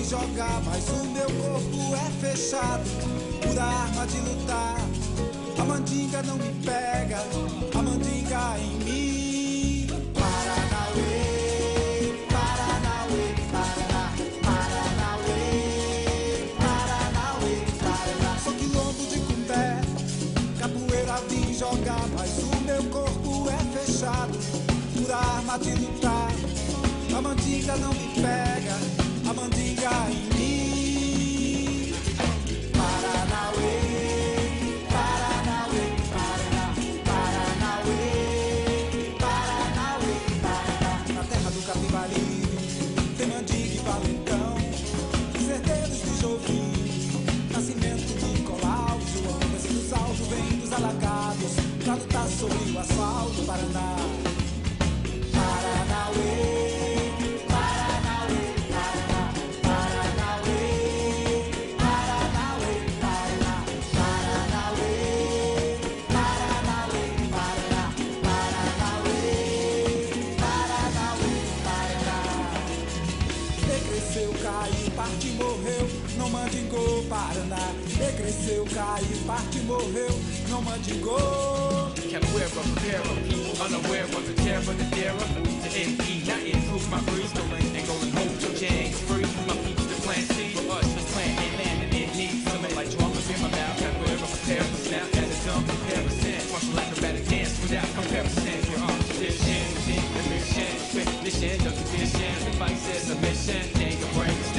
Jogar, mas o meu corpo é fechado por arma de lutar. A mandinga não me pega, a mandinga em mim. Paranauê, Paranauê, Paraná, Paranauê, Paranauê, Paraná. Sou quilombo de Cumbé, capoeira vim jogar, mas o meu corpo é fechado por arma de lutar. A mandinga não me pega, a mandinga em mim. Paranauê, Paranauê, Paraná, Paranauê, Paranauê, Paraná. Na terra do Capivari tem mandinga e valentão, certeiros de Jovim, nascimento do Nicolau, João, desce dos altos, vem dos alagados, pra lutar sobre o asfalto, Paraná. Paranauê. Parte morreu, não mandingou, Paraná. Cresceu, caiu, parte morreu, não mandingou. Capoeira, prepare, people unaware of the terror, the terror. The NE, not improve my breeze, no length and going home. Your chains free, my people to plant seeds for us, just plant and land and it needs something like drummers in my mouth. Capoeira, prepare for snap and a dumb comparison. Martial acrobatic dance without comparison. Your arms tradition, the mission, the fish, the mission, the fight says a mission, they can bring us